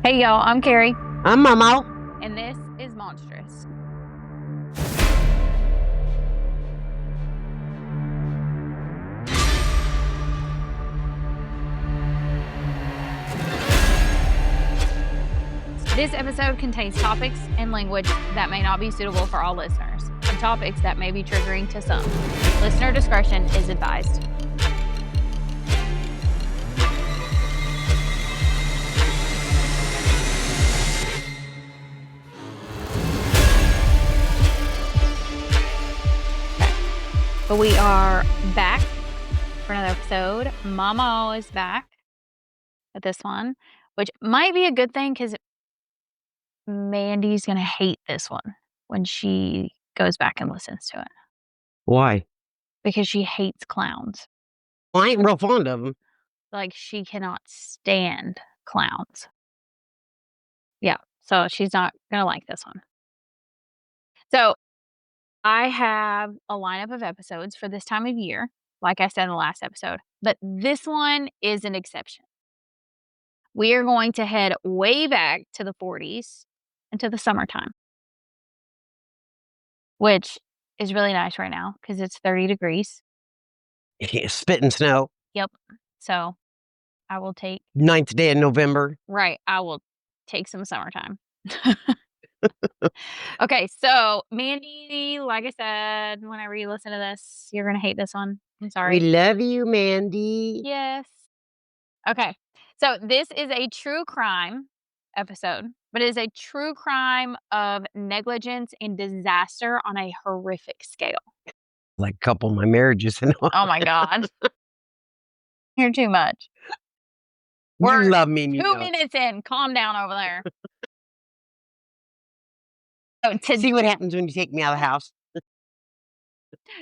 Hey y'all, I'm Carrie, I'm Mama. and this is Monstrous. This episode contains topics and language that may not be suitable for all listeners, and topics that may be triggering to some. Listener discretion is advised. But we are back for another episode. Mama is back at this one, which might be a good thing because Mandy's going to hate this one when she goes back and listens to it Why? because she hates clowns. Well, I ain't real fond of them. Like, she cannot stand clowns. Yeah, so she's not going to like this one. So I have a lineup of episodes for this time of year, like I said in the last episode, but this one is an exception. We are going to head way back to the 40s into the summertime, which is really nice right now because it's 30 degrees. Spitting snow. Yep. So I will take, 9th day of November. right, I will take some summertime. Okay, so Mandy, like I said, whenever you listen to this, you're going to hate this one. I'm sorry. We love you, Mandy. Yes. Okay. So this is a true crime episode, but it is a true crime of negligence and disaster on a horrific scale. Like a couple of my marriages. And all. Oh my God. You're too much. We're You love me. And you 2 know it. minutes in. Calm down over there. See what happens when you take me out of the house.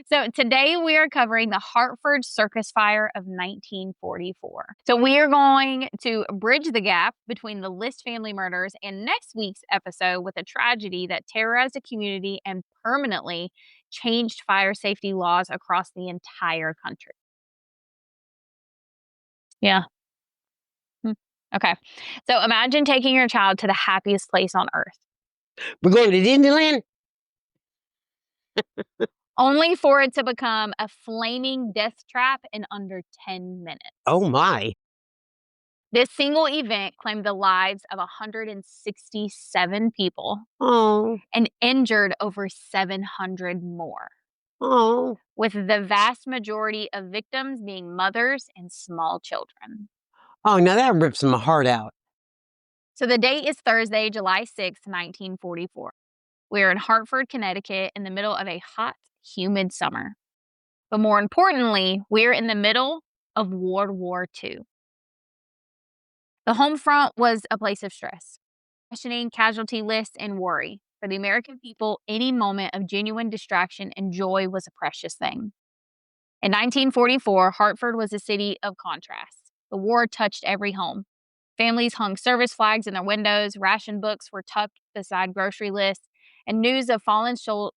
So today we are covering the Hartford Circus Fire of 1944. So we are going to bridge the gap between the List family murders and next week's episode with a tragedy that terrorized the community and permanently changed fire safety laws across the entire country. Yeah. Okay. So imagine taking your child to the happiest place on earth, We're going to Disneyland. only for it to become a flaming death trap in under 10 minutes. Oh, my. This single event claimed the lives of 167 people Oh. and injured over 700 more, Oh. with the vast majority of victims being mothers and small children. Oh, now that rips my heart out. So the date is Thursday, July 6, 1944. We are in Hartford, Connecticut, in the middle of a hot, humid summer. But more importantly, we're in the middle of World War II. The home front was a place of stress, questioning casualty lists and worry. For the American people, any moment of genuine distraction and joy was a precious thing. In 1944, Hartford was a city of contrasts. The war touched every home. Families hung service flags in their windows, ration books were tucked beside grocery lists, and news of fallen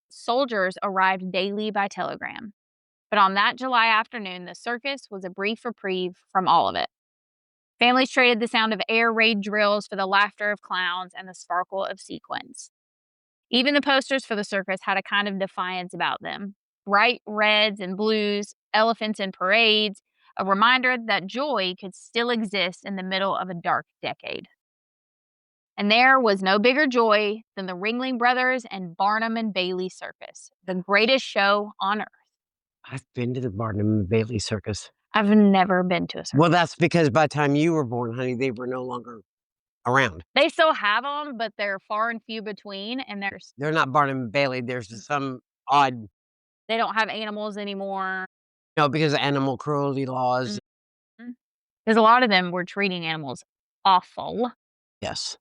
soldiers arrived daily by telegram. But on that July afternoon, the circus was a brief reprieve from all of it. Families traded the sound of air raid drills for the laughter of clowns and the sparkle of sequins. Even the posters for the circus had a kind of defiance about them. Bright reds and blues, elephants in parades, a reminder that joy could still exist in the middle of a dark decade. And there was no bigger joy than the Ringling Brothers and Barnum and Bailey Circus, the greatest show on earth. I've been to the Barnum and Bailey Circus. I've never been to a circus. Well, that's because by the time you were born, honey, they were no longer around. They still have them, but they're far and few between, and They're not Barnum and Bailey. There's just some odd, they don't have animals anymore. because of animal cruelty laws. Because a lot of them were treating animals awful. Yes.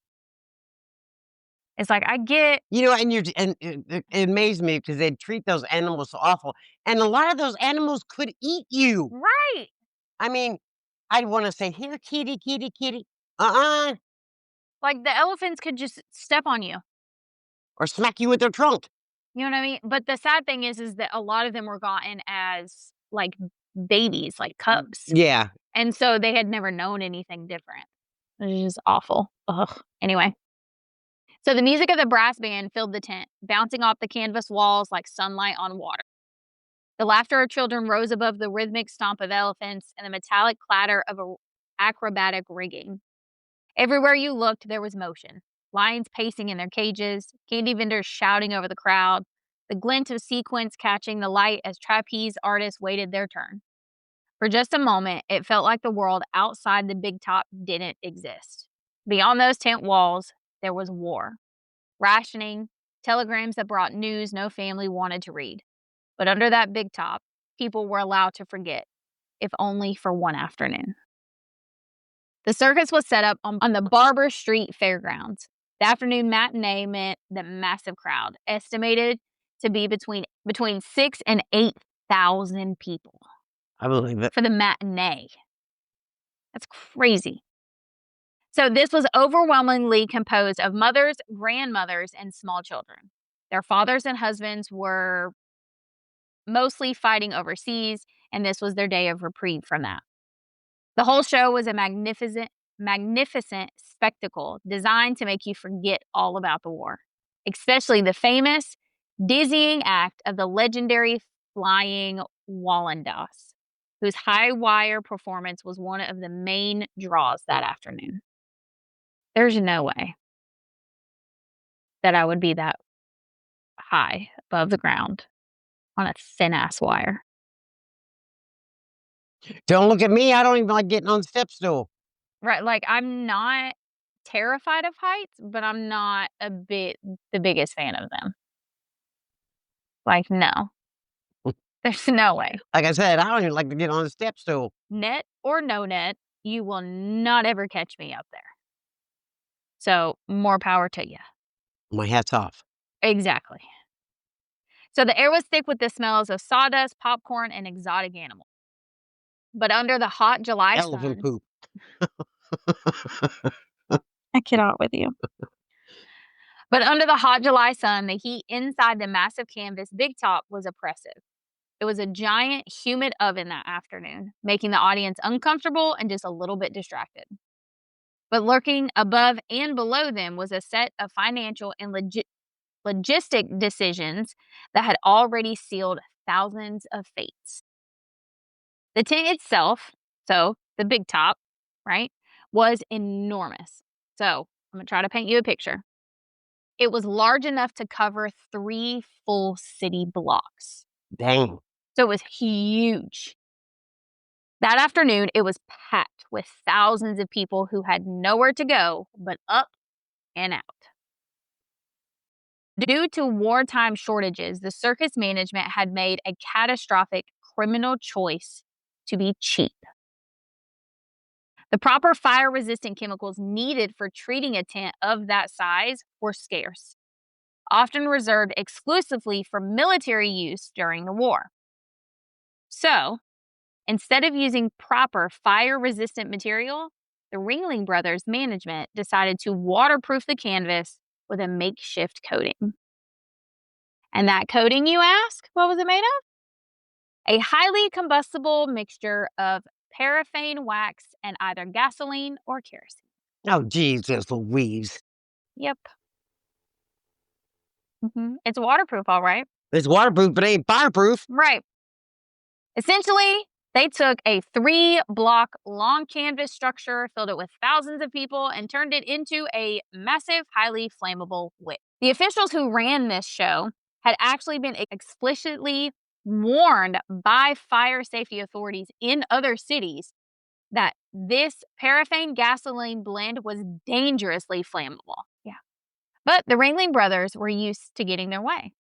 It's like, I get, And it amazed me because they'd treat those animals so awful. And a lot of those animals could eat you. right. I mean, I'd want to say, here, kitty, kitty, kitty. Like, the elephants could just step on you. Or smack you with their trunk. You know what I mean? But the sad thing is that a lot of them were gotten as, like, babies, like cubs. Yeah. And so they had never known anything different. It is just awful. Ugh. Anyway, so the music of the brass band filled the tent, bouncing off the canvas walls like sunlight on water. The laughter of children rose above the rhythmic stomp of elephants and the metallic clatter of acrobatic rigging. Everywhere you looked, there was motion. Lions pacing in their cages, candy vendors shouting over the crowd, the glint of sequins catching the light as trapeze artists waited their turn. For just a moment, it felt like the world outside the big top didn't exist. Beyond those tent walls, there was war, rationing, telegrams that brought news no family wanted to read. But under that big top, people were allowed to forget, if only for one afternoon. The circus was set up on the Barber Street Fairgrounds. The afternoon matinee meant the massive crowd, estimated to be between 6 and 8,000 people I believe it. for the matinee. That's crazy. So this was overwhelmingly composed of mothers, grandmothers, and small children. Their fathers and husbands were mostly fighting overseas, and this was their day of reprieve from that. The whole show was a magnificent spectacle designed to make you forget all about the war, especially the famous, dizzying act of the legendary flying Wallendas, whose high wire performance was one of the main draws that afternoon. There's no way that I would be that high above the ground on a thin ass wire. Don't look at me. I don't even like getting on the step stool. Right, like, I'm not terrified of heights, but I'm not the biggest fan of them. Like, no. There's no way. Like I said, I don't even like to get on the step stool. Net or no net, you will not ever catch me up there. So, more power to you. My hat's off. Exactly. So, the air was thick with the smells of sawdust, popcorn, and exotic animals. But under the hot July Elephant sun, poop. I cannot with you. But under the hot July sun, the heat inside the massive canvas big top was oppressive. It was a giant, humid oven that afternoon, making the audience uncomfortable and just a little bit distracted. But lurking above and below them was a set of financial and logistic decisions that had already sealed thousands of fates. The tent itself, so the big top, right, was enormous. So I'm going to try to paint you a picture. It was large enough to cover 3 full city blocks. Dang. So it was huge. That afternoon, it was packed with thousands of people who had nowhere to go but up and out. Due to wartime shortages, the circus management had made a catastrophic criminal choice to be cheap. The proper fire-resistant chemicals needed for treating a tent of that size were scarce, often reserved exclusively for military use during the war. So, instead of using proper fire-resistant material, the Ringling Brothers management decided to waterproof the canvas with a makeshift coating. And that coating, you ask, what was it made of? A highly combustible mixture of paraffin wax and either gasoline or kerosene. Oh, Jesus Louise. Yep. It's waterproof, all right. It's waterproof, but it ain't fireproof. Right. Essentially, they took a 3-block long canvas structure, filled it with thousands of people, and turned it into a massive, highly flammable wick. The officials who ran this show had actually been explicitly warned by fire safety authorities in other cities that this paraffin gasoline blend was dangerously flammable. Yeah. But the Ringling Brothers were used to getting their way.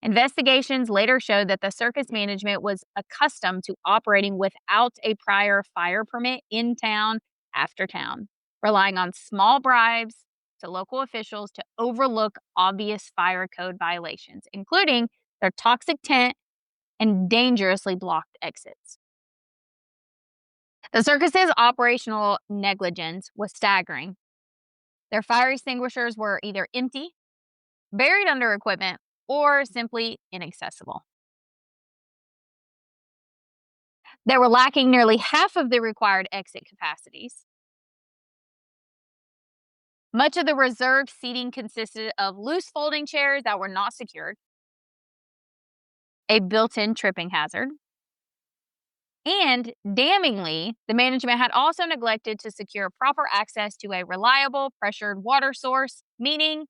Investigations later showed that the circus management was accustomed to operating without a prior fire permit in town after town, relying on small bribes to local officials to overlook obvious fire code violations, including their toxic tent and dangerously blocked exits. The circus's operational negligence was staggering. Their fire extinguishers were either empty, buried under equipment, or simply inaccessible. They were lacking nearly half of the required exit capacities. Much of the reserved seating consisted of loose folding chairs that were not secured, a built-in tripping hazard, and damningly, the management had also neglected to secure proper access to a reliable pressured water source, meaning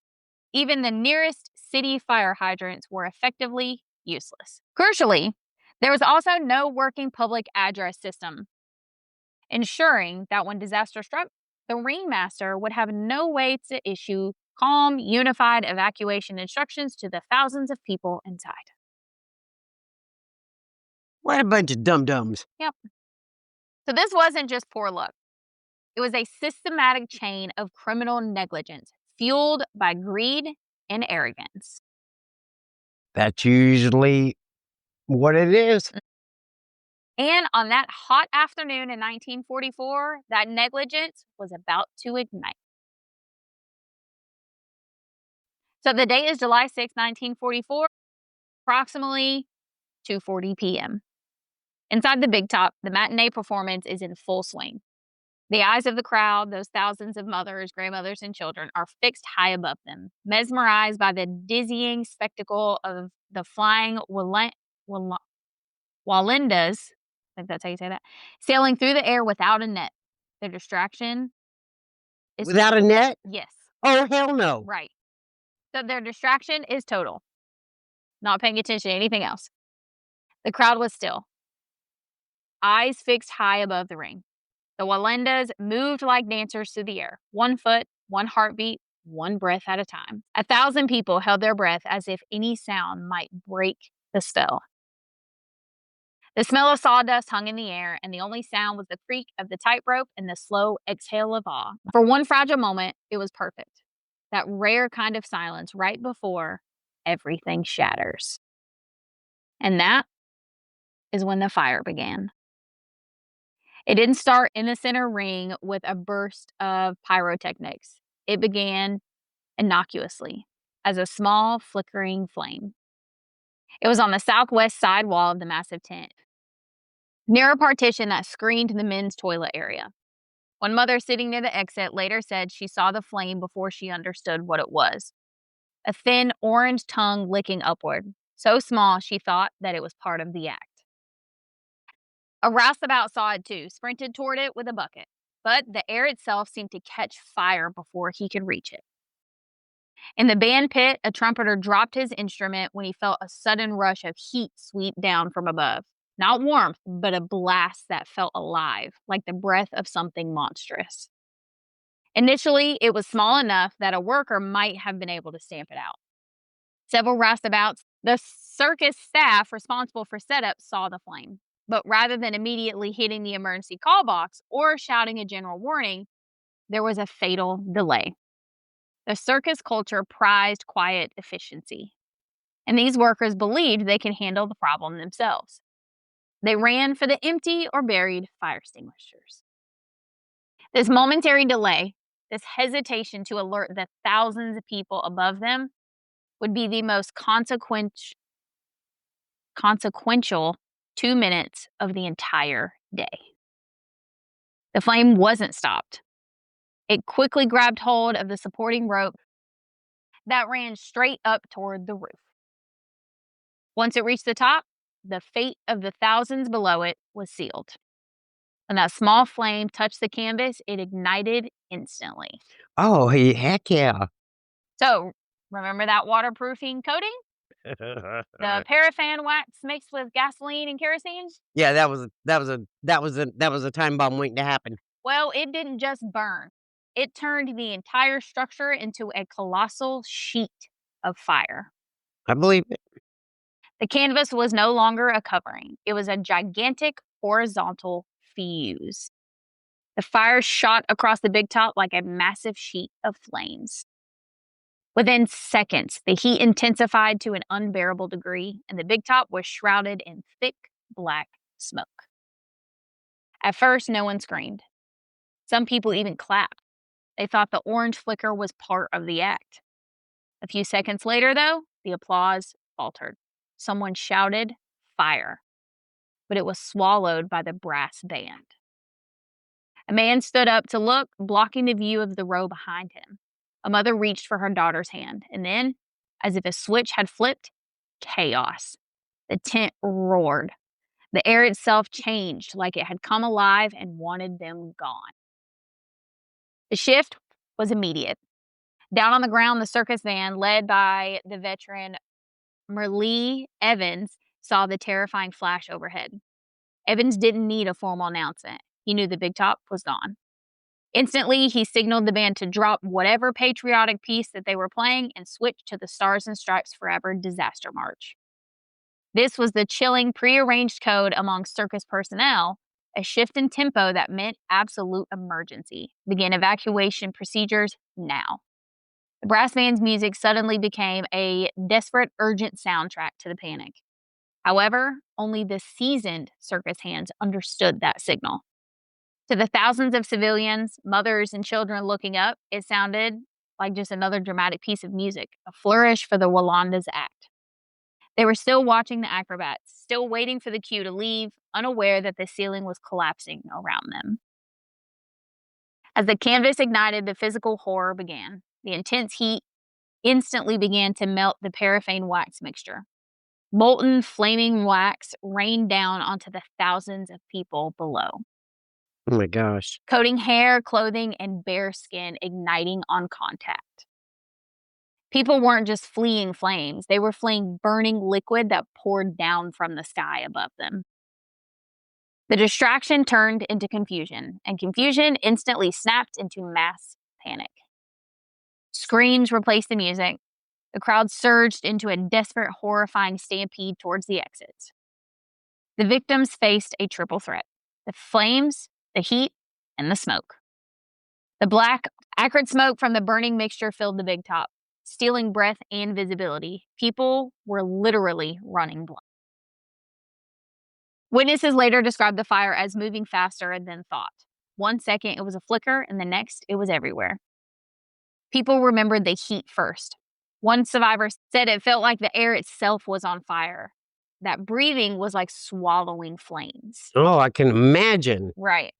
even the nearest city fire hydrants were effectively useless. Crucially, there was also no working public address system, ensuring that when disaster struck, the ringmaster would have no way to issue calm, unified evacuation instructions to the thousands of people inside. What a bunch of dum-dums. Yep. So this wasn't just poor luck. It was a systematic chain of criminal negligence fueled by greed and arrogance. That's usually what it is. And on that hot afternoon in 1944, that negligence was about to ignite. So the date is July 6, 1944, approximately 2:40 p.m. Inside the Big Top, the matinee performance is in full swing. The eyes of the crowd, those thousands of mothers, grandmothers, and children, are fixed high above them, mesmerized by the dizzying spectacle of the flying Walendas, I think that's how you say that, sailing through the air without a net. Their distraction is Without a net? yes, Oh, hell no. right. So their distraction is total, not paying attention to anything else. The crowd was still, eyes fixed high above the ring. The Walendas moved like dancers through the air, 1 foot, 1 heartbeat, 1 breath at a time. 1,000 people held their breath as if any sound might break the spell. The smell of sawdust hung in the air, and the only sound was the creak of the tightrope and the slow exhale of awe. For one fragile moment, it was perfect. That rare kind of silence right before everything shatters. And that is when the fire began. It didn't start in the center ring with a burst of pyrotechnics. It began innocuously as a small flickering flame. It was on the southwest side wall of the massive tent, near a partition that screened the men's toilet area. One mother sitting near the exit later said she saw the flame before she understood what it was. A thin orange tongue licking upward, so small she thought that it was part of the act. A roustabout saw it too, sprinted toward it with a bucket, but the air itself seemed to catch fire before he could reach it. In the band pit, a trumpeter dropped his instrument when he felt a sudden rush of heat sweep down from above. Not warmth, but a blast that felt alive, like the breath of something monstrous. Initially, it was small enough that a worker might have been able to stamp it out. Several roustabouts, the circus staff responsible for setup, saw the flame. But rather than immediately hitting the emergency call box or shouting a general warning, there was a fatal delay. The circus culture prized quiet efficiency, and these workers believed they could handle the problem themselves. They ran for the empty or buried fire extinguishers. This momentary delay, this hesitation to alert the thousands of people above them, would be the most consequential 2 minutes of the entire day. The flame wasn't stopped. It quickly grabbed hold of the supporting rope that ran straight up toward the roof. Once it reached the top, the fate of the thousands below it was sealed. When that small flame touched the canvas, it ignited instantly. Oh, heck yeah. So, remember that waterproofing coating? The paraffin wax mixed with gasoline and kerosene? Yeah, that was a time bomb waiting to happen. Well, it didn't just burn. It turned the entire structure into a colossal sheet of fire. I believe it. The canvas was no longer a covering. It was a gigantic horizontal fuse. The fire shot across the Big Top like a massive sheet of flames. Within seconds, the heat intensified to an unbearable degree, and the Big Top was shrouded in thick black smoke. At first, no one screamed. Some people even clapped. They thought the orange flicker was part of the act. A few seconds later, though, the applause faltered. Someone shouted, "Fire," but it was swallowed by the brass band. A man stood up to look, blocking the view of the row behind him. A mother reached for her daughter's hand, and then, as if a switch had flipped, chaos. The tent roared. The air itself changed like it had come alive and wanted them gone. The shift was immediate. Down on the ground, the circus van, led by the veteran Merle Evans, saw the terrifying flash overhead. Evans didn't need a formal announcement. He knew the big top was gone. Instantly, he signaled the band to drop whatever patriotic piece that they were playing and switch to the Stars and Stripes Forever Disaster March. This was the chilling, prearranged code among circus personnel, a shift in tempo that meant absolute emergency. Begin evacuation procedures now. The brass band's music suddenly became a desperate, urgent soundtrack to the panic. However, only the seasoned circus hands understood that signal. To the thousands of civilians, mothers, and children looking up, it sounded like just another dramatic piece of music, a flourish for the Walanda's act. They were still watching the acrobats, still waiting for the cue to leave, unaware that the ceiling was collapsing around them. As the canvas ignited, the physical horror began. The intense heat instantly began to melt the paraffin wax mixture. Molten, flaming wax rained down onto the thousands of people below, Oh my gosh. coating hair, clothing, and bare skin, igniting on contact. People weren't just fleeing flames, they were fleeing burning liquid that poured down from the sky above them. The distraction turned into confusion, and confusion instantly snapped into mass panic. Screams replaced the music. The crowd surged into a desperate, horrifying stampede towards the exits. The victims faced a triple threat: the flames, the heat, and the smoke. The black, acrid smoke from the burning mixture filled the big top, stealing breath and visibility. People were literally running blind. Witnesses later described the fire as moving faster than thought. 1 second it was a flicker, and the next it was everywhere. People remembered the heat first. One survivor said it felt like the air itself was on fire. That breathing was like swallowing flames. Oh, I can imagine. Right.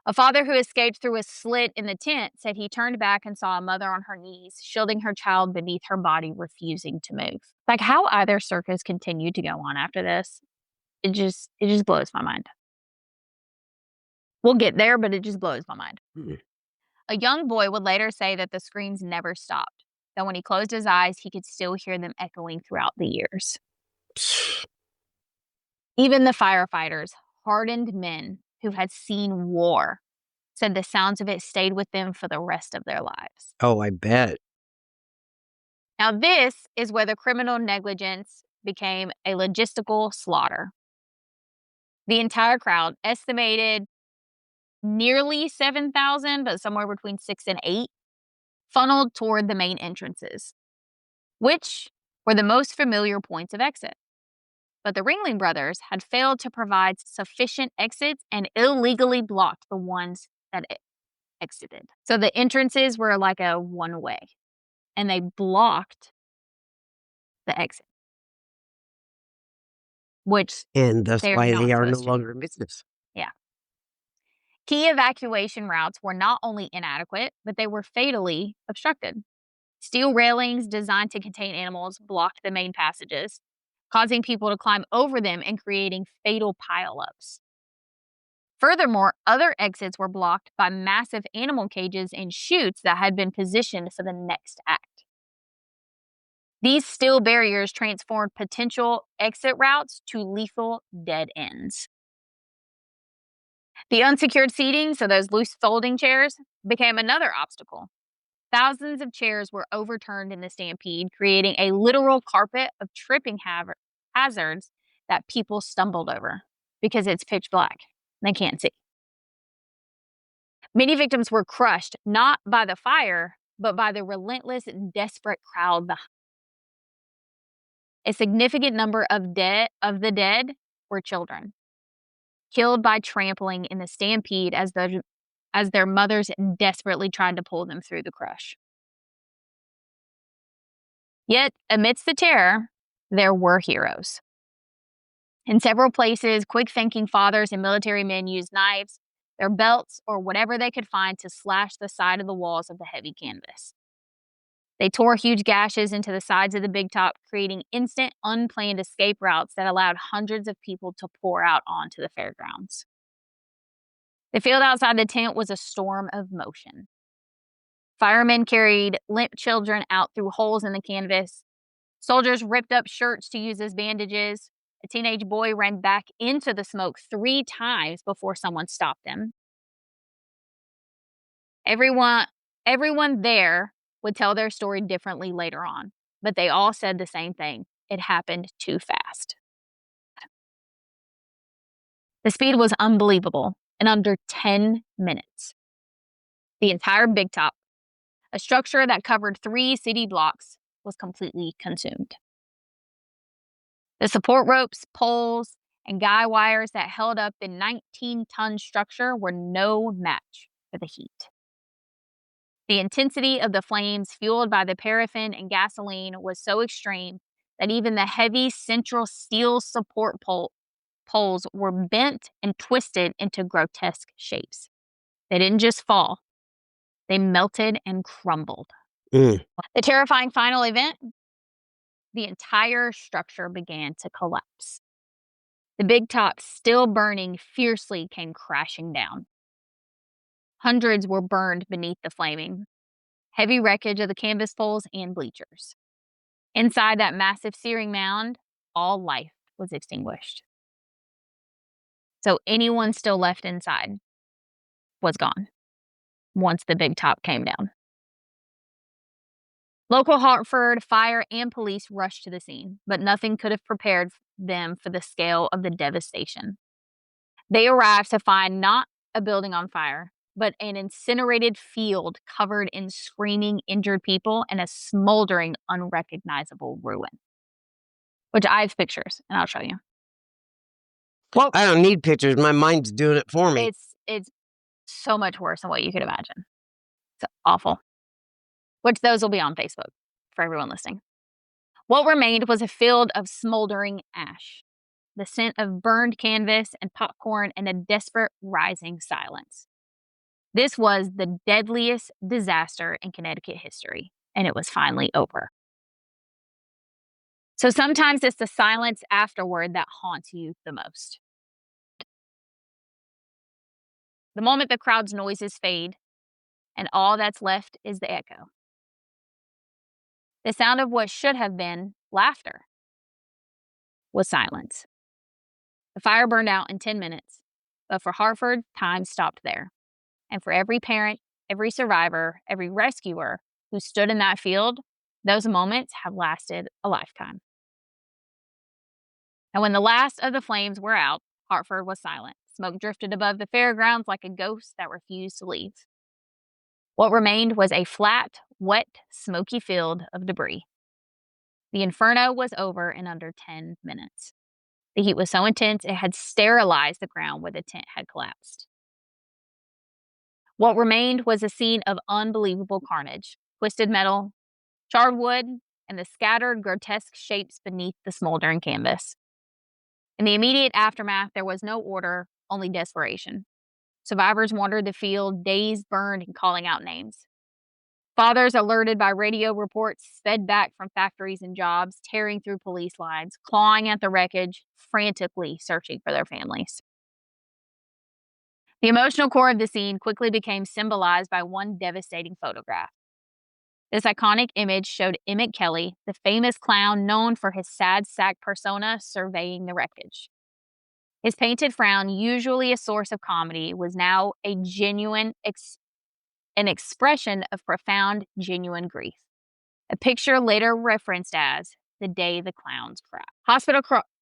A father who escaped through a slit in the tent said he turned back and saw a mother on her knees, shielding her child beneath her body, refusing to move. Like how either circus continued to go on after this, it just blows my mind. We'll get there, but it just blows my mind. Mm. A young boy would later say that the screams never stopped, that when he closed his eyes, he could still hear them echoing throughout the years. Even the firefighters, hardened men who had seen war, said the sounds of it stayed with them for the rest of their lives. Oh, I bet. Now, this is where the criminal negligence became a logistical slaughter. The entire crowd, estimated nearly 7,000, but somewhere between 6 and 8, funneled toward the main entrances, which were the most familiar points of exit. But the Ringling Brothers had failed to provide sufficient exits and illegally blocked the ones that exited. So the entrances were like a one-way, and they blocked the exit, which And that's they're why not they are no supposed to. longer in business. Yeah. Key evacuation routes were not only inadequate, but they were fatally obstructed. Steel railings designed to contain animals blocked the main passages, causing people to climb over them and creating fatal pileups. Furthermore, other exits were blocked by massive animal cages and chutes that had been positioned for the next act. These steel barriers transformed potential exit routes to lethal dead ends. The unsecured seating, so those loose folding chairs, became another obstacle. Thousands of chairs were overturned in the stampede, creating a literal carpet of tripping hazards that people stumbled over because it's pitch black. They can't see. Many victims were crushed, not by the fire, but by the relentless, desperate crowd behind. A significant number of the dead were children, killed by trampling in the stampede as their mothers desperately tried to pull them through the crush. Yet, amidst the terror, there were heroes. In several places, quick-thinking fathers and military men used knives, their belts, or whatever they could find to slash the side of the walls of the heavy canvas. They tore huge gashes into the sides of the big top, creating instant, unplanned escape routes that allowed hundreds of people to pour out onto the fairgrounds. The field outside the tent was a storm of motion. Firemen carried limp children out through holes in the canvas. Soldiers ripped up shirts to use as bandages. A teenage boy ran back into the smoke 3 times before someone stopped him. Everyone there would tell their story differently later on, but they all said the same thing. It happened too fast. The speed was unbelievable. In under 10 minutes, the entire Big Top, a structure that covered 3 city blocks, was completely consumed. The support ropes, poles, and guy wires that held up the 19-ton structure were no match for the heat. The intensity of the flames, fueled by the paraffin and gasoline, was so extreme that even the heavy central steel support poles were bent and twisted into grotesque shapes. They didn't just fall, they melted and crumbled. Mm. The terrifying final event, the entire structure began to collapse. The Big Top, still burning fiercely, came crashing down. Hundreds were burned beneath the flaming, heavy wreckage of the canvas poles and bleachers. Inside that massive searing mound, all life was extinguished. So anyone still left inside was gone once the Big Top came down. Local Hartford fire and police rushed to the scene, but nothing could have prepared them for the scale of the devastation. They arrived to find not a building on fire, but an incinerated field covered in screaming injured people and a smoldering, unrecognizable ruin. Which I have pictures, and I'll show you. Well, I don't need pictures. My mind's doing it for me. It's so much worse than what you could imagine. It's awful. Which those will be on Facebook for everyone listening. What remained was a field of smoldering ash, the scent of burned canvas and popcorn, and a desperate rising silence. This was the deadliest disaster in Connecticut history, and it was finally over. So sometimes it's the silence afterward that haunts you the most. The moment the crowd's noises fade, and all that's left is the echo. The sound of what should have been laughter was silence. The fire burned out in 10 minutes, but for Hartford, time stopped there. And for every parent, every survivor, every rescuer who stood in that field, those moments have lasted a lifetime. And when the last of the flames were out, Hartford was silent. Smoke drifted above the fairgrounds like a ghost that refused to leave. What remained was a flat, wet, smoky field of debris. The inferno was over in under 10 minutes. The heat was so intense it had sterilized the ground where the tent had collapsed. What remained was a scene of unbelievable carnage: twisted metal, charred wood, and the scattered, grotesque shapes beneath the smoldering canvas. In the immediate aftermath, there was no order, only desperation. Survivors wandered the field, dazed, burned, and calling out names. Fathers, alerted by radio reports, sped back from factories and jobs, tearing through police lines, clawing at the wreckage, frantically searching for their families. The emotional core of the scene quickly became symbolized by one devastating photograph. This iconic image showed Emmett Kelly, the famous clown known for his sad sack persona, surveying the wreckage. His painted frown, usually a source of comedy, was now a an expression of profound, genuine grief. A picture later referenced as the day the clowns cried.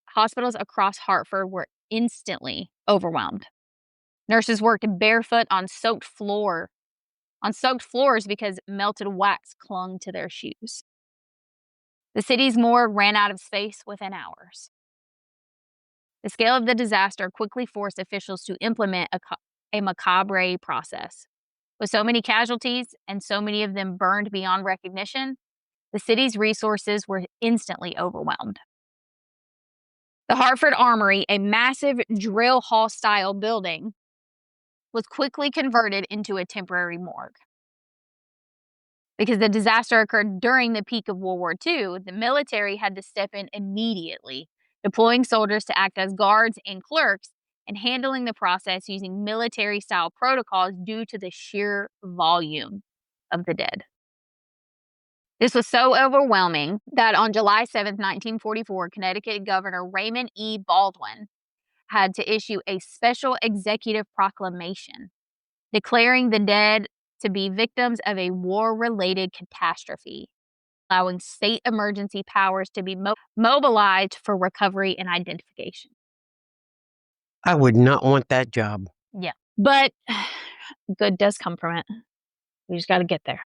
Hospitals across Hartford were instantly overwhelmed. Nurses worked barefoot on soaked floors because melted wax clung to their shoes. The city's morgue ran out of space within hours. The scale of the disaster quickly forced officials to implement a macabre process. With so many casualties and so many of them burned beyond recognition, the city's resources were instantly overwhelmed. The Hartford Armory, a massive drill hall-style building, was quickly converted into a temporary morgue. Because the disaster occurred during the peak of World War II, the military had to step in immediately, deploying soldiers to act as guards and clerks and handling the process using military style protocols due to the sheer volume of the dead. This was so overwhelming that on July 7th, 1944, Connecticut Governor Raymond E. Baldwin had to issue a special executive proclamation declaring the dead to be victims of a war-related catastrophe, allowing state emergency powers to be mobilized for recovery and identification. I would not want that job. Yeah. But good does come from it. We just got to get there.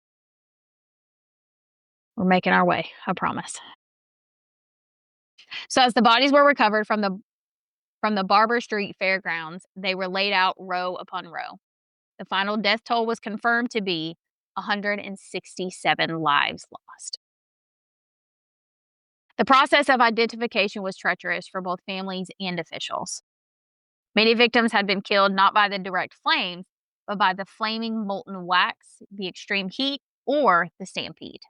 We're making our way, I promise. So as the bodies were recovered from the Barber Street Fairgrounds, they were laid out row upon row. The final death toll was confirmed to be 167 lives lost. The process of identification was treacherous for both families and officials. Many victims had been killed not by the direct flames, but by the flaming molten wax, the extreme heat, or the stampede.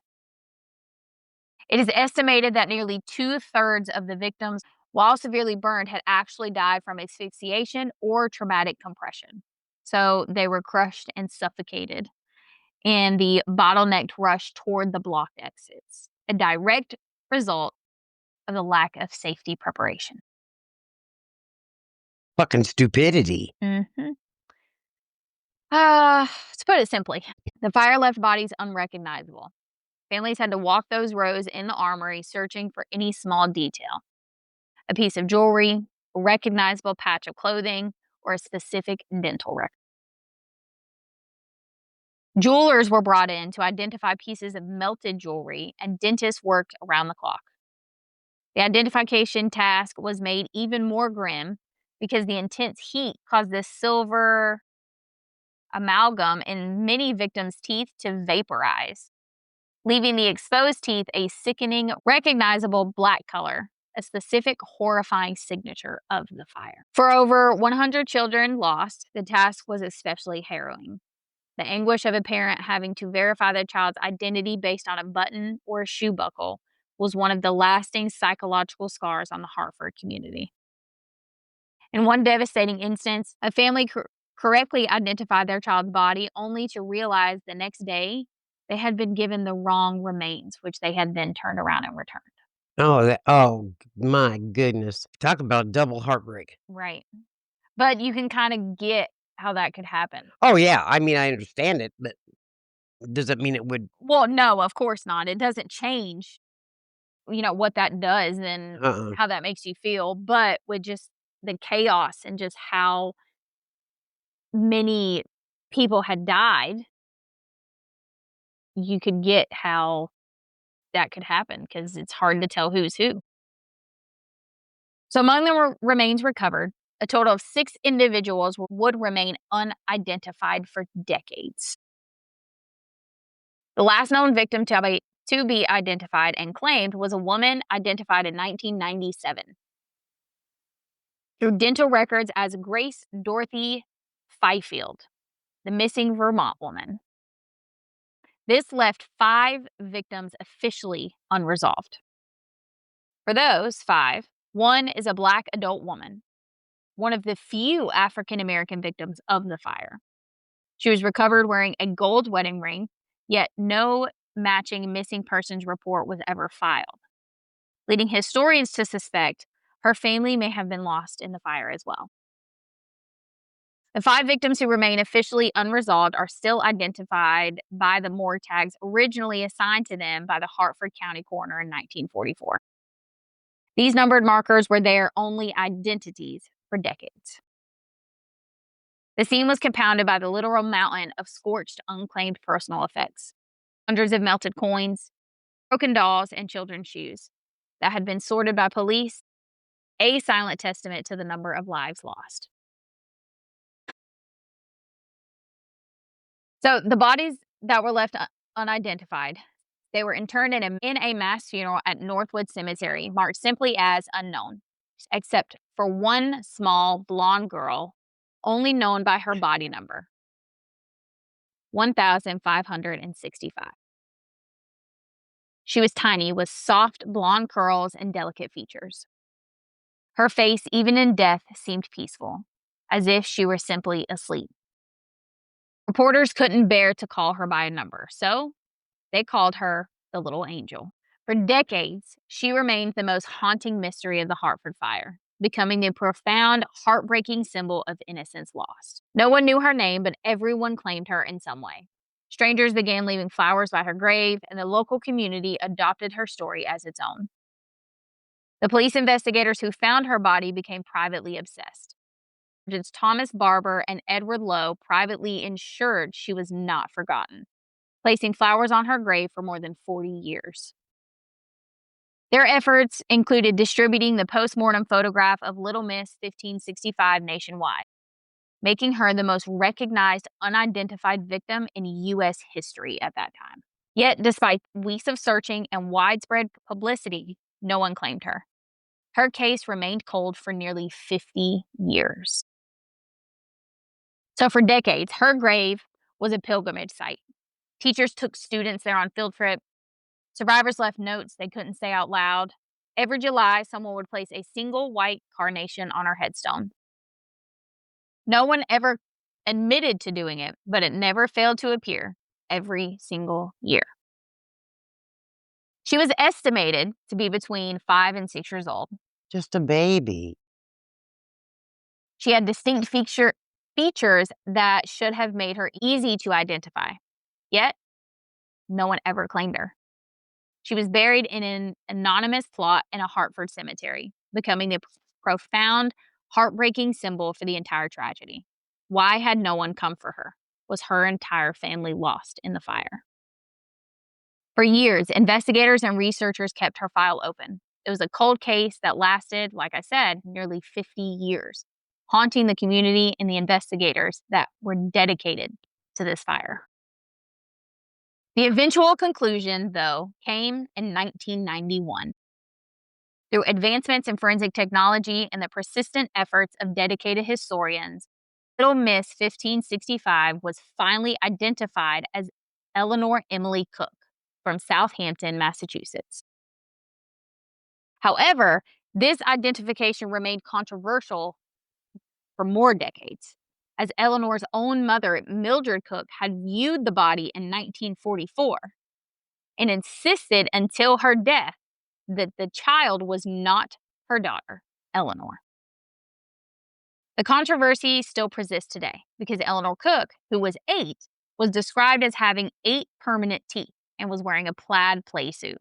It is estimated that nearly 2/3 of the victims, while severely burned, had actually died from asphyxiation or traumatic compression. So they were crushed and suffocated in the bottlenecked rush toward the blocked exits, a direct result of the lack of safety preparation. Fucking stupidity. To put it simply, the fire left bodies unrecognizable. Families had to walk those rows in the armory searching for any small detail, a piece of jewelry, a recognizable patch of clothing, or a specific dental record. Jewelers were brought in to identify pieces of melted jewelry, and dentists worked around the clock. The identification task was made even more grim because the intense heat caused this silver amalgam in many victims' teeth to vaporize, leaving the exposed teeth a sickening, recognizable black color, a specific horrifying signature of the fire. For over 100 children lost, the task was especially harrowing. The anguish of a parent having to verify their child's identity based on a button or a shoe buckle was one of the lasting psychological scars on the Hartford community. In one devastating instance, a family correctly identified their child's body only to realize the next day they had been given the wrong remains, which they had then turned around and returned. Oh, my goodness. Talk about double heartbreak. Right. But you can kind of get how that could happen. Oh, yeah. I mean, I understand it, but does it mean it would? Well, no, of course not. It doesn't change, what that does and Uh-uh. how that makes you feel. But with just the chaos and just how many people had died, you could get how that could happen because it's hard to tell who's who. So among the remains recovered, a total of 6 individuals would remain unidentified for decades. The last known victim to be identified and claimed was a woman identified in 1997 through dental records as Grace Dorothy Fifield, the missing Vermont woman. This left 5 victims officially unresolved. For those 5, one is a Black adult woman, one of the few African American victims of the fire. She was recovered wearing a gold wedding ring, yet no matching missing persons report was ever filed, leading historians to suspect her family may have been lost in the fire as well. The 5 victims who remain officially unresolved are still identified by the morgue tags originally assigned to them by the Hartford County coroner in 1944. These numbered markers were their only identities for decades. The scene was compounded by the literal mountain of scorched, unclaimed personal effects. Hundreds of melted coins, broken dolls, and children's shoes that had been sorted by police, a silent testament to the number of lives lost. So the bodies that were left unidentified, they were interned in a mass funeral at Northwood Cemetery, marked simply as unknown, except for one small blonde girl, only known by her body number, 1,565. She was tiny, with soft blonde curls and delicate features. Her face, even in death, seemed peaceful, as if she were simply asleep. Reporters couldn't bear to call her by a number, so they called her the Little Angel. For decades, she remained the most haunting mystery of the Hartford Fire, becoming the profound, heartbreaking symbol of innocence lost. No one knew her name, but everyone claimed her in some way. Strangers began leaving flowers by her grave, and the local community adopted her story as its own. The police investigators who found her body became privately obsessed. Sergeants Thomas Barber and Edward Lowe privately ensured she was not forgotten, placing flowers on her grave for more than 40 years. Their efforts included distributing the postmortem photograph of Little Miss 1565 nationwide, making her the most recognized unidentified victim in U.S. history at that time. Yet, despite weeks of searching and widespread publicity, no one claimed her. Her case remained cold for nearly 50 years. So for decades, her grave was a pilgrimage site. Teachers took students there on field trips. Survivors left notes they couldn't say out loud. Every July, someone would place a single white carnation on her headstone. No one ever admitted to doing it, but it never failed to appear every single year. She was estimated to be between 5 and 6 years old. Just a baby. She had distinct features that should have made her easy to identify. Yet, no one ever claimed her. She was buried in an anonymous plot in a Hartford cemetery, becoming the profound, heartbreaking symbol for the entire tragedy. Why had no one come for her? Was her entire family lost in the fire? For years, investigators and researchers kept her file open. It was a cold case that lasted, like I said, nearly 50 years, haunting the community and the investigators that were dedicated to this fire. The eventual conclusion, though, came in 1991. Through advancements in forensic technology and the persistent efforts of dedicated historians, Little Miss 1565 was finally identified as Eleanor Emily Cook from Southampton, Massachusetts. However, this identification remained controversial for more decades, as Eleanor's own mother, Mildred Cook, had viewed the body in 1944 and insisted until her death that the child was not her daughter, Eleanor. The controversy still persists today because Eleanor Cook, who was 8, was described as having 8 permanent teeth and was wearing a plaid play suit.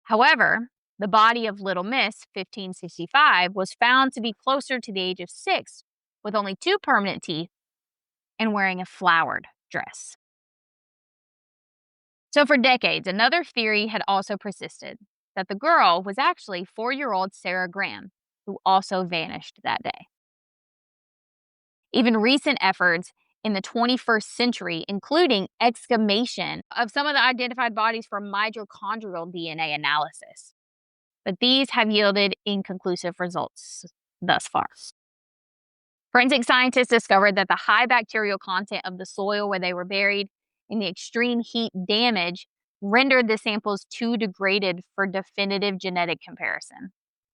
However, the body of Little Miss 1565 was found to be closer to the age of 6, with only 2 permanent teeth and wearing a flowered dress. So for decades, another theory had also persisted, that the girl was actually 4-year-old Sarah Graham, who also vanished that day. Even recent efforts in the 21st century, including exhumation of some of the identified bodies for mitochondrial DNA analysis. But these have yielded inconclusive results thus far. Forensic scientists discovered that the high bacterial content of the soil where they were buried and the extreme heat damage rendered the samples too degraded for definitive genetic comparison,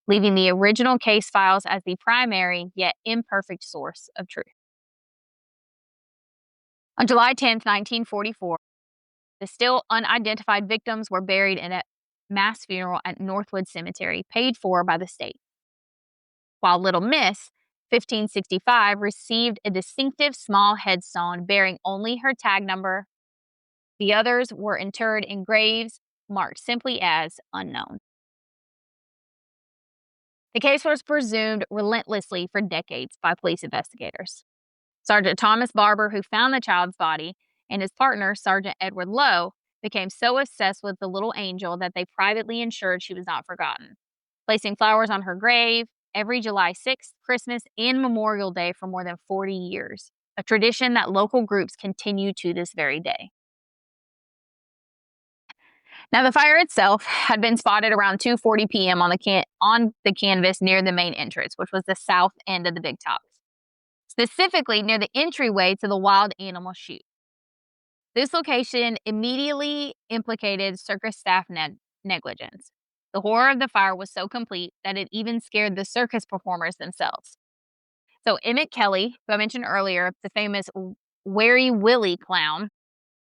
leaving the original case files as the primary yet imperfect source of truth. On July 10, 1944, the still unidentified victims were buried in a mass funeral at Northwood Cemetery, paid for by the state. While Little Miss 1565 received a distinctive small headstone bearing only her tag number, the others were interred in graves marked simply as unknown. The case was pursued relentlessly for decades by police investigators. Sergeant Thomas Barber, who found the child's body, and his partner, Sergeant Edward Lowe, became so obsessed with the little angel that they privately ensured she was not forgotten, placing flowers on her grave every July 6th, Christmas, and Memorial Day for more than 40 years, a tradition that local groups continue to this very day. Now, the fire itself had been spotted around 2:40 p.m. on the canvas near the main entrance, which was the south end of the Big Top, specifically near the entryway to the wild animal chute. This location immediately implicated circus staff negligence. The horror of the fire was so complete that it even scared the circus performers themselves. So Emmett Kelly, who I mentioned earlier, the famous Wary Willie clown,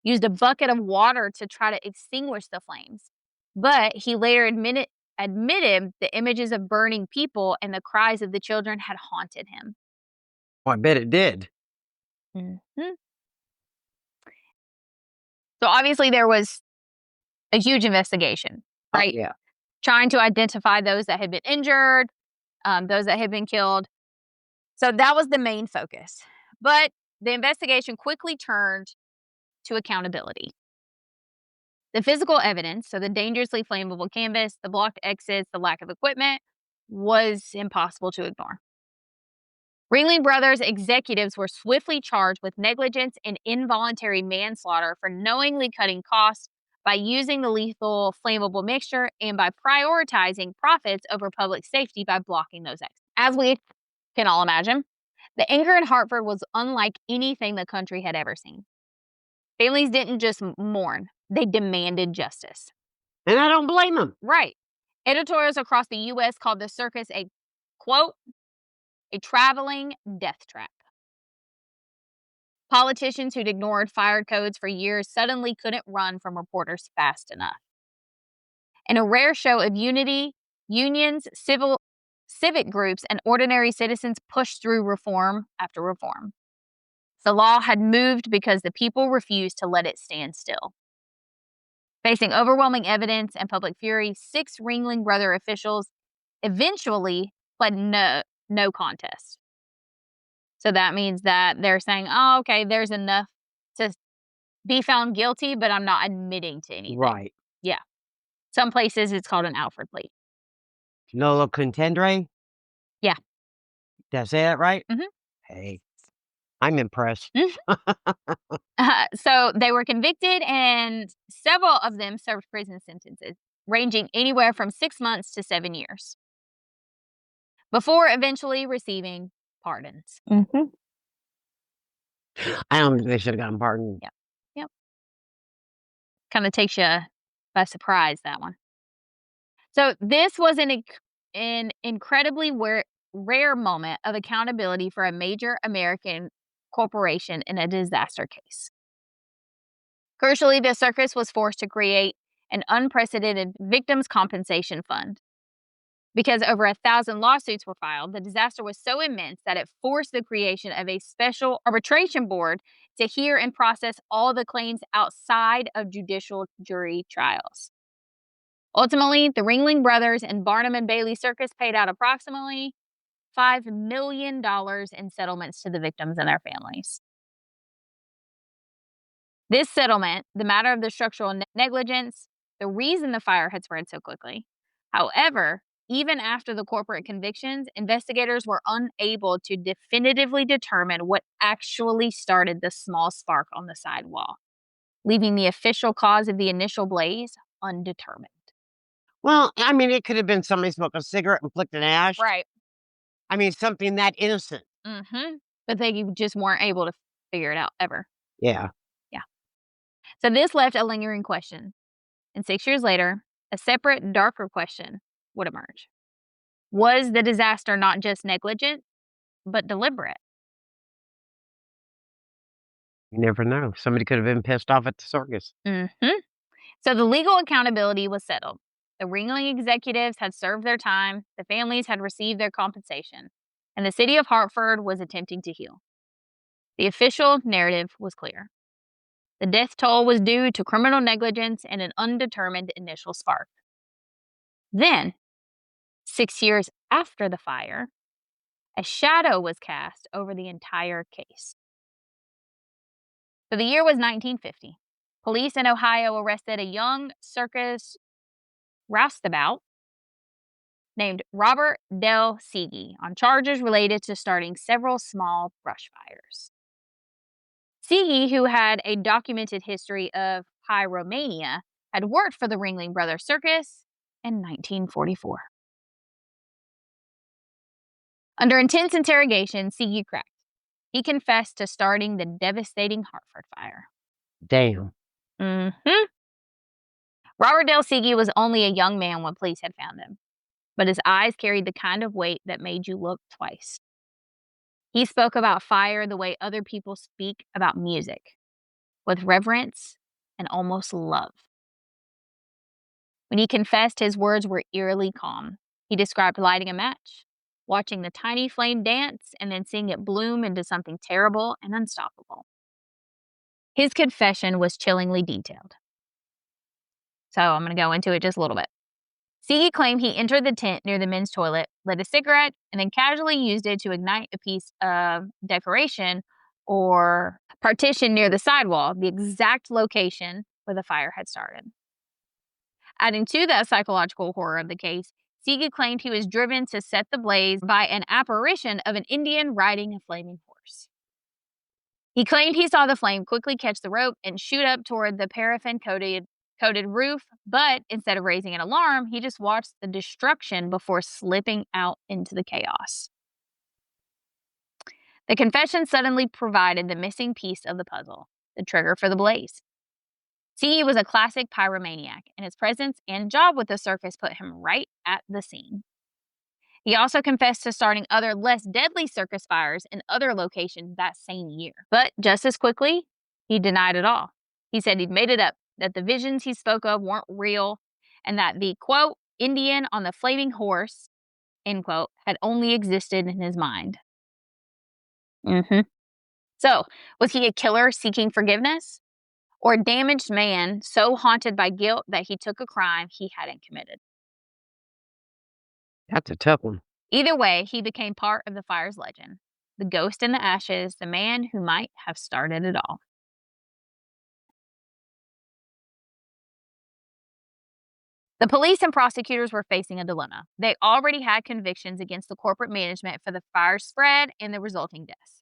used a bucket of water to try to extinguish the flames. But he later admitted the images of burning people and the cries of the children had haunted him. Well, I bet it did. Mhm. So obviously there was a huge investigation, Oh, right? yeah. Trying to identify those that had been injured, those that had been killed. So that was the main focus. But the investigation quickly turned to accountability. The physical evidence, so the dangerously flammable canvas, the blocked exits, the lack of equipment, was impossible to ignore. Ringling Brothers executives were swiftly charged with negligence and involuntary manslaughter for knowingly cutting costs by using the lethal flammable mixture and by prioritizing profits over public safety by blocking those exits. As we can all imagine, the anger in Hartford was unlike anything the country had ever seen. Families didn't just mourn, they demanded justice. And I don't blame them. Right. Editorials across the U.S. called the circus a, quote, a traveling death trap. Politicians who'd ignored fire codes for years suddenly couldn't run from reporters fast enough. In a rare show of unity, unions, civic groups, and ordinary citizens pushed through reform after reform. The law had moved because the people refused to let it stand still. Facing overwhelming evidence and public fury, 6 Ringling Brother officials eventually pled no contest. So that means that they're saying, oh, okay, there's enough to be found guilty, but I'm not admitting to anything. Right. Yeah. Some places it's called an Alford plea. Nolo contendere? Yeah. Did I say that right? Mhm. Hey, I'm impressed. So they were convicted, and several of them served prison sentences, ranging anywhere from 6 months to 7 years, before eventually receiving pardons. I don't think they should have gotten pardoned. Yep. Yep. Kind of takes you by surprise, that one. So this was an incredibly rare moment of accountability for a major American corporation in a disaster case. Crucially, the circus was forced to create an unprecedented victims' compensation fund. Because over 1,000 lawsuits were filed, the disaster was so immense that it forced the creation of a special arbitration board to hear and process all the claims outside of judicial jury trials. Ultimately, the Ringling Brothers and Barnum and Bailey Circus paid out approximately $5 million in settlements to the victims and their families. This settlement, the matter of the structural negligence, the reason the fire had spread so quickly. However, even after the corporate convictions, investigators were unable to definitively determine what actually started the small spark on the sidewall, leaving the official cause of the initial blaze undetermined. Well, I mean, it could have been somebody smoked a cigarette and flicked an ash. Right. I mean, something that innocent. But they just weren't able to figure it out ever. Yeah. Yeah. So this left a lingering question. And 6 years later, a separate, darker question would emerge. Was the disaster not just negligent, but deliberate? You never know. Somebody could have been pissed off at the circus. So the legal accountability was settled. The Ringling executives had served their time, the families had received their compensation, and the city of Hartford was attempting to heal. The official narrative was clear. The death toll was due to criminal negligence and an undetermined initial spark. Then, 6 years after the fire, a shadow was cast over the entire case. So the year was 1950. Police in Ohio arrested a young circus roustabout named Robert Del Siegi on charges related to starting several small brush fires. Siegi, who had a documented history of pyromania, had worked for the Ringling Brothers Circus in 1944. Under intense interrogation, Siegi cracked. He confessed to starting the devastating Hartford fire. Damn. Hmm. Robert Dale Seegey was only a young man when police had found him, but his eyes carried the kind of weight that made you look twice. He spoke about fire the way other people speak about music, with reverence and almost love. When he confessed, his words were eerily calm. He described lighting a match, watching the tiny flame dance, and then seeing it bloom into something terrible and unstoppable. His confession was chillingly detailed. So I'm going to go into it just a little bit. Seegey claimed he entered the tent near the men's toilet, lit a cigarette, and then casually used it to ignite a piece of decoration or partition near the sidewall, the exact location where the fire had started. Adding to the psychological horror of the case, Seegey claimed he was driven to set the blaze by an apparition of an Indian riding a flaming horse. He claimed he saw the flame quickly catch the rope and shoot up toward the paraffin-coated roof, but instead of raising an alarm, he just watched the destruction before slipping out into the chaos. The confession suddenly provided the missing piece of the puzzle, the trigger for the blaze. Seegey was a classic pyromaniac, and his presence and job with the circus put him right at the scene. He also confessed to starting other less deadly circus fires in other locations that same year. But just as quickly, he denied it all. He said he'd made it up, that the visions he spoke of weren't real, and that the, quote, Indian on the flaming horse, end quote, had only existed in his mind. So, was he a killer seeking forgiveness? Or a damaged man so haunted by guilt that he took a crime he hadn't committed? That's a tough one. Either way, he became part of the fire's legend. The ghost in the ashes, the man who might have started it all. The police and prosecutors were facing a dilemma. They already had convictions against the corporate management for the fire's spread and the resulting deaths.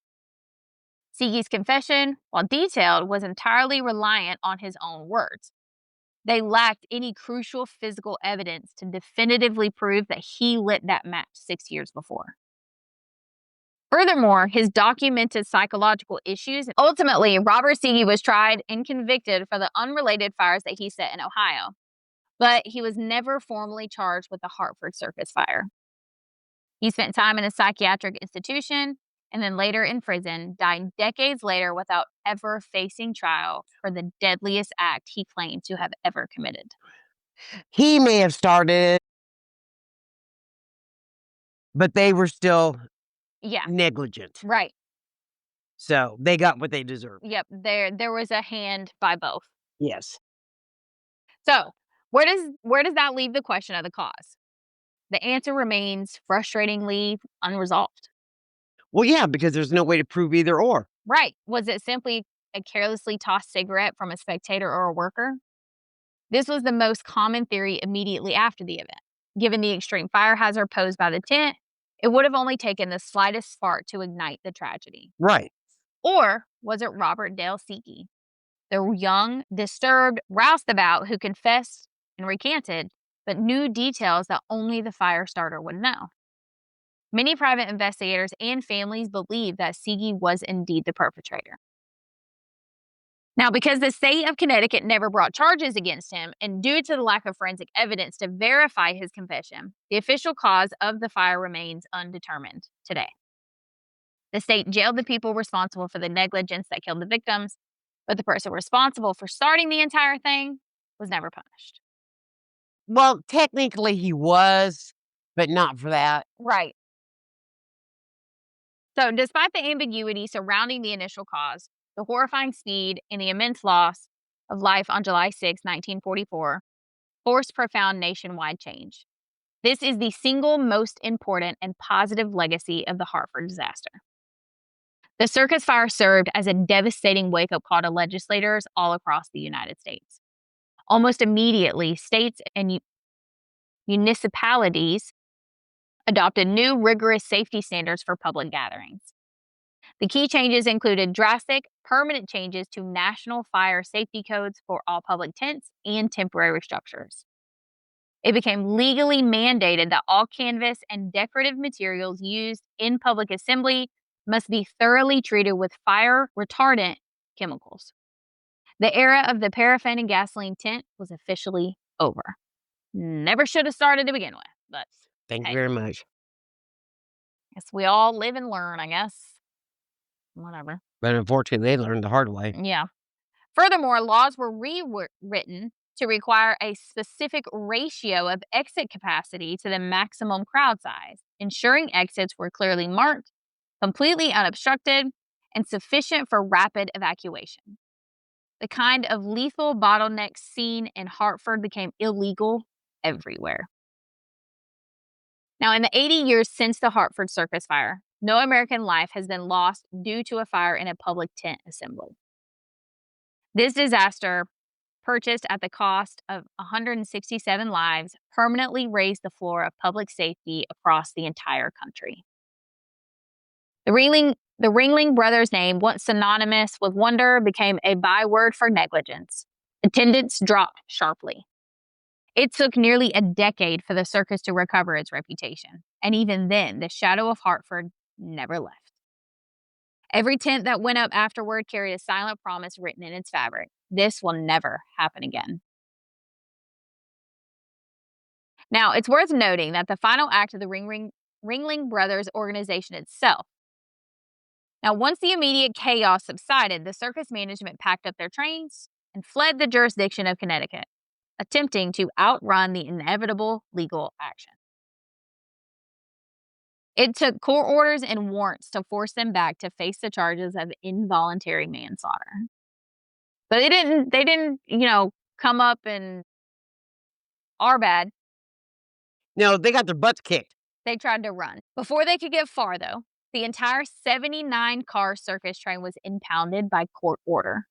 Seegey's confession, while detailed, was entirely reliant on his own words. They lacked any crucial physical evidence to definitively prove that he lit that match 6 years before. Furthermore, his documented psychological issues. Ultimately, Robert Seegey was tried and convicted for the unrelated fires that he set in Ohio, but he was never formally charged with the Hartford Circus Fire. He spent time in a psychiatric institution and then later in prison, dying decades later without ever facing trial for the deadliest act he claimed to have ever committed. He may have started, but they were still negligent. Right. So they got what they deserved. Yep. There was a hand by both. Yes. So where does that leave the question of the cause? The answer remains frustratingly unresolved. Well, yeah, because there's no way to prove either or. Right. Was it simply a carelessly tossed cigarette from a spectator or a worker? This was the most common theory immediately after the event. Given the extreme fire hazard posed by the tent, it would have only taken the slightest spark to ignite the tragedy. Right. Or was it Robert Dale Seegey, the young, disturbed roustabout who confessed and recanted, but knew details that only the fire starter would know? Many private investigators and families believe that Seegey was indeed the perpetrator. Now, because the state of Connecticut never brought charges against him, and due to the lack of forensic evidence to verify his confession, the official cause of the fire remains undetermined today. The state jailed the people responsible for the negligence that killed the victims, but the person responsible for starting the entire thing was never punished. Well, technically he was, but not for that. Right. So, despite the ambiguity surrounding the initial cause, the horrifying speed, and the immense loss of life on July 6, 1944, forced profound nationwide change. This is the single most important and positive legacy of the Hartford disaster. The circus fire served as a devastating wake-up call to legislators all across the United States. Almost immediately, states and municipalities adopted new rigorous safety standards for public gatherings. The key changes included drastic, permanent changes to national fire safety codes for all public tents and temporary structures. It became legally mandated that all canvas and decorative materials used in public assembly must be thoroughly treated with fire retardant chemicals. The era of the paraffin and gasoline tent was officially over. Never should have started to begin with, but Thank you hey, very much. guess we all live and learn, I guess. Whatever. But unfortunately, they learned the hard way. Yeah. Furthermore, laws were rewritten to require a specific ratio of exit capacity to the maximum crowd size, ensuring exits were clearly marked, completely unobstructed, and sufficient for rapid evacuation. The kind of lethal bottlenecks seen in Hartford became illegal everywhere. Now, in the 80 years since the Hartford Circus Fire, no American life has been lost due to a fire in a public tent assembly. This disaster, purchased at the cost of 167 lives, permanently raised the floor of public safety across the entire country. The Ringling Brothers' name, once synonymous with wonder, became a byword for negligence. Attendance dropped sharply. It took nearly a decade for the circus to recover its reputation, and even then, the shadow of Hartford never left. Every tent that went up afterward carried a silent promise written in its fabric. This will never happen again. Now, it's worth noting that the final act of the Ringling Brothers organization itself. Now, once the immediate chaos subsided, the circus management packed up their trains and fled the jurisdiction of Connecticut, attempting to outrun the inevitable legal action. It took court orders and warrants to force them back to face the charges of involuntary manslaughter. But they didn't, come up and are bad. No, they got their butts kicked. They tried to run. Before they could get far, though, the entire 79-car circus train was impounded by court order.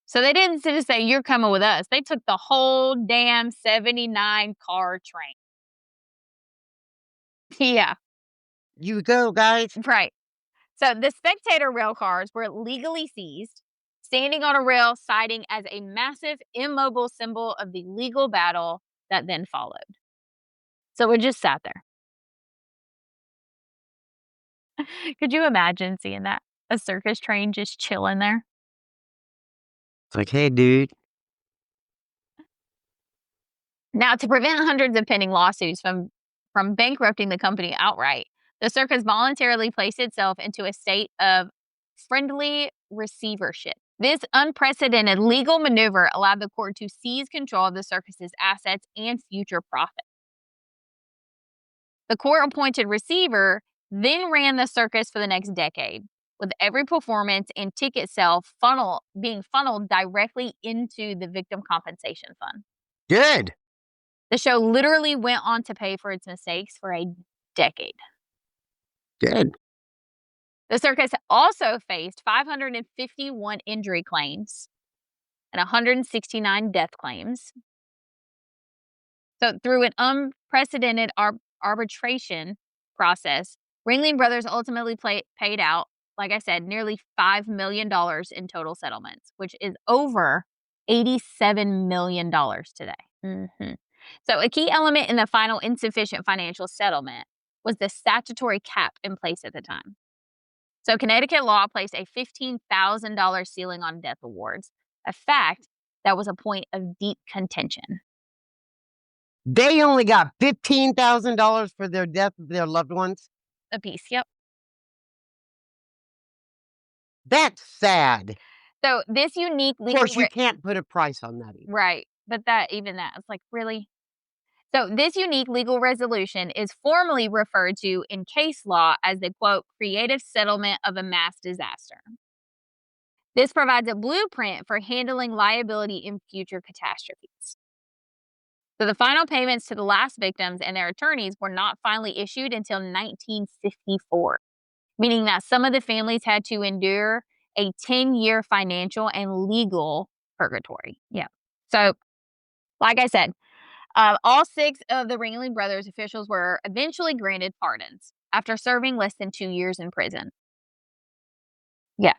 So they didn't just say, "You're coming with us." They took the whole damn 79-car train. Yeah. You go, guys. Right. So the spectator rail cars were legally seized, standing on a rail, citing as a massive immobile symbol of the legal battle that then followed. So it just sat there. Could you imagine seeing that? A circus train just chilling there? It's like, hey, dude. Now, to prevent hundreds of pending lawsuits from bankrupting the company outright, the circus voluntarily placed itself into a state of friendly receivership. This unprecedented legal maneuver allowed the court to seize control of the circus's assets and future profit. The court-appointed receiver then ran the circus for the next decade, with every performance and ticket sale being funneled directly into the victim compensation fund. Good. The show literally went on to pay for its mistakes for a decade. Good. The circus also faced 551 injury claims and 169 death claims. So through an unprecedented arbitration process, Ringling Brothers ultimately paid out, like I said, nearly $5 million in total settlements, which is over $87 million today. Mm-hmm. So a key element in the final insufficient financial settlement was the statutory cap in place at the time. So Connecticut law placed a $15,000 ceiling on death awards, a fact that was a point of deep contention. They only got $15,000 for their death of their loved ones? A piece, yep. That's sad. So this unique Of legal... course, you can't put a price on that either. Right, but it's like, really? So this unique legal resolution is formally referred to in case law as the, quote, creative settlement of a mass disaster. This provides a blueprint for handling liability in future catastrophes. So the final payments to the last victims and their attorneys were not finally issued until 1954, meaning that some of the families had to endure a 10-year financial and legal purgatory. Yeah. So, like I said, all 6 of the Ringling Brothers officials were eventually granted pardons after serving less than 2 years in prison. Yeah.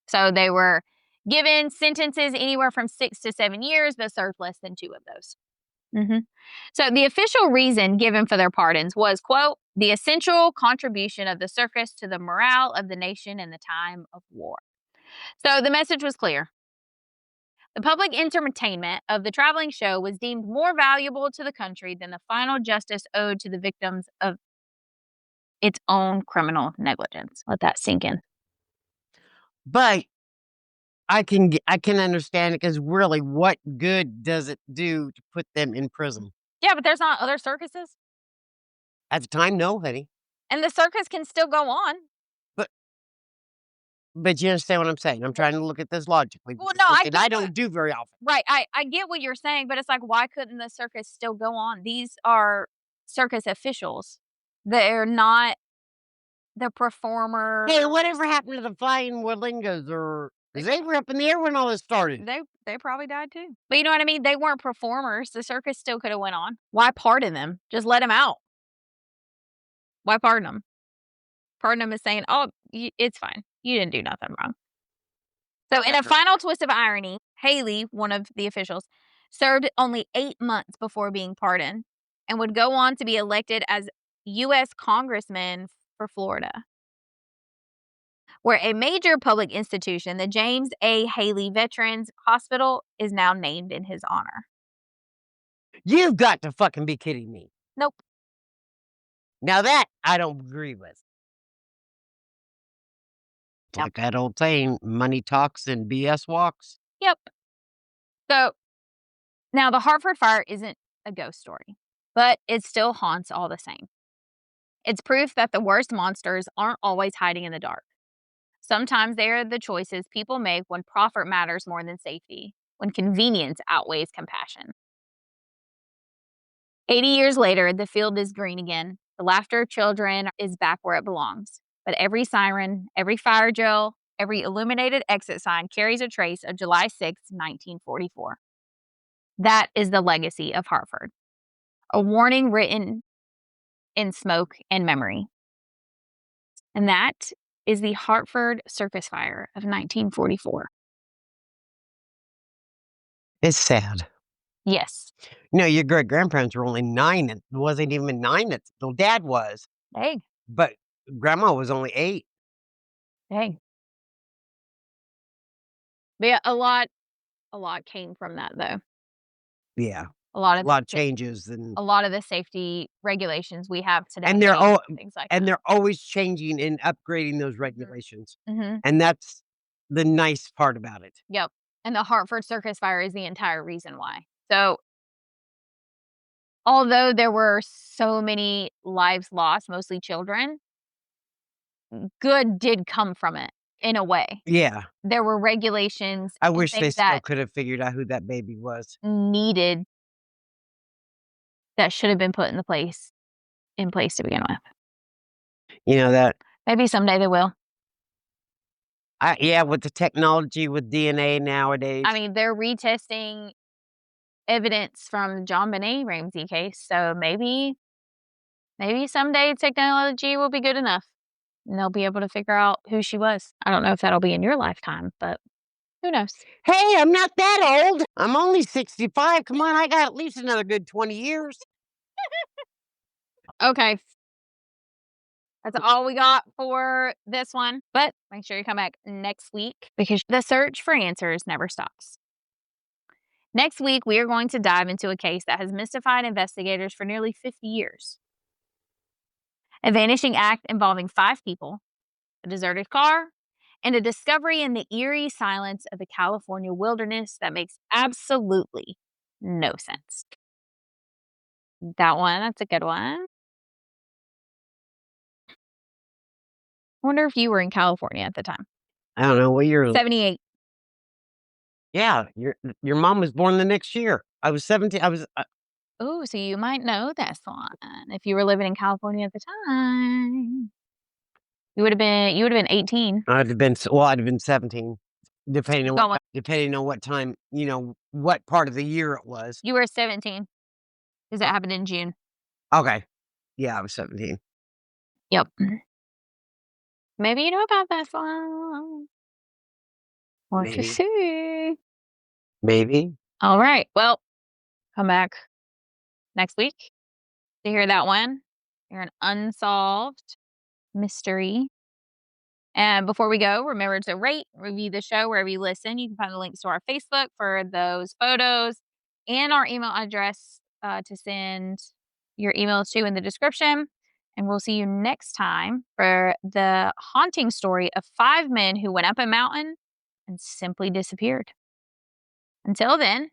So they were given sentences anywhere from 6 to 7 years, but served less than 2 of those. Mm-hmm. So the official reason given for their pardons was, quote, the essential contribution of the circus to the morale of the nation in the time of war. So the message was clear. The public entertainment of the traveling show was deemed more valuable to the country than the final justice owed to the victims of its own criminal negligence. Let that sink in. But I can understand it because really, what good does it do to put them in prison? Yeah, but there's not other circuses. At the time, no, honey. And the circus can still go on. But but you understand what I'm saying? I'm trying to look at this logically, Well, which is no, I something I get what don't do very often. right, I get what you're saying, but it's like, why couldn't the circus still go on? These are circus officials. They're not the performer. Hey, whatever happened to the flying Walingas or 'cause they were up in the air when all this started. They probably died too. But you know what I mean? They weren't performers. The circus still coulda went on. Why pardon them? Just let them out. Why pardon them? Pardon them is saying, "Oh, it's fine. You didn't do nothing wrong." So, in a final twist of irony, Haley, one of the officials, served only 8 months before being pardoned and would go on to be elected as U.S. Congressman for Florida, where a major public institution, the James A. Haley Veterans Hospital, is now named in his honor. You've got to fucking be kidding me. Nope. Now that I don't agree with. Yep. Like that old saying, money talks and BS walks. Yep. So now the Hartford fire isn't a ghost story, but it still haunts all the same. It's proof that the worst monsters aren't always hiding in the dark. Sometimes they are the choices people make when profit matters more than safety, when convenience outweighs compassion. 80 years later, the field is green again. The laughter of children is back where it belongs. But every siren, every fire drill, every illuminated exit sign carries a trace of July 6, 1944. That is the legacy of Hartford. A warning written in smoke and memory. And that is the Hartford Circus Fire of 1944. It's sad. Yes. Your great grandparents were only 9 and wasn't even 9 at well, dad was, Dang. but grandma was only 8. Dang. But yeah, a lot came from that though. Yeah. A lot A of lot of changes a lot of the safety regulations we have today, and they're all things like and that. they're always changing and upgrading those regulations. Mhm. And that's the nice part about it. Yep. And the Hartford Circus Fire is the entire reason why. So, although there were so many lives lost, mostly children, good did come from it in a way. Yeah. There were regulations I and wish they things still that could have figured out who that baby was. needed that should have been put in place to begin with. You know that Maybe someday they will. yeah, with the technology with DNA nowadays. I mean, they're retesting evidence from John Benet Ramsey case, so maybe someday technology will be good enough, and they'll be able to figure out who she was. I don't know if that'll be in your lifetime, but who knows? Hey, I'm not that old. I'm only 65. Come on, I got at least another good 20 years. Okay. That's all we got for this one, but make sure you come back next week because the search for answers never stops. Next week, we are going to dive into a case that has mystified investigators for nearly 50 years. A vanishing act involving 5 people, a deserted car, and a discovery in the eerie silence of the California wilderness that makes absolutely no sense. That's a good one. I wonder if you were in California at the time. I don't know what year. 78. Yeah, your mom was born the next year. I was 17. I was Oh, so you might know this one if you were living in California at the time. You would have been 18. I'd have been 17, Going. depending on what time, what part of the year it was. You were 17 because that happened in June. Okay. Yeah, I was 17. Yep. Maybe you know about this one. What you Maybe. see? Maybe. All right. Well, come back next week to hear that one. You're an unsolved mystery And before we go, remember to rate, review the show wherever you listen. You can find the links to our Facebook for those photos and our email address to send your emails to in the description. And we'll see you next time for the haunting story of 5 men who went up a mountain and simply disappeared. Until then,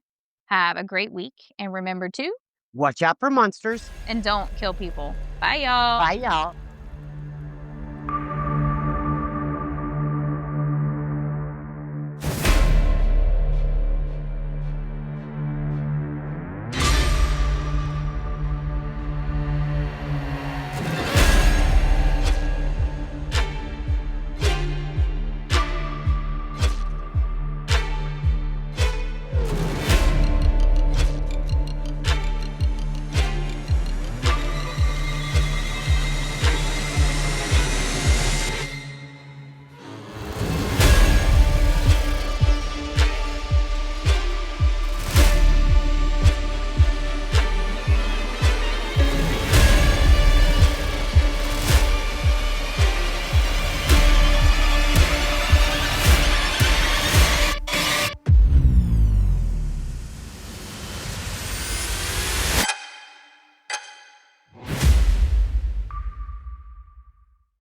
have a great week and remember to Watch out for monsters. and don't kill people. Bye, y'all. Bye, y'all.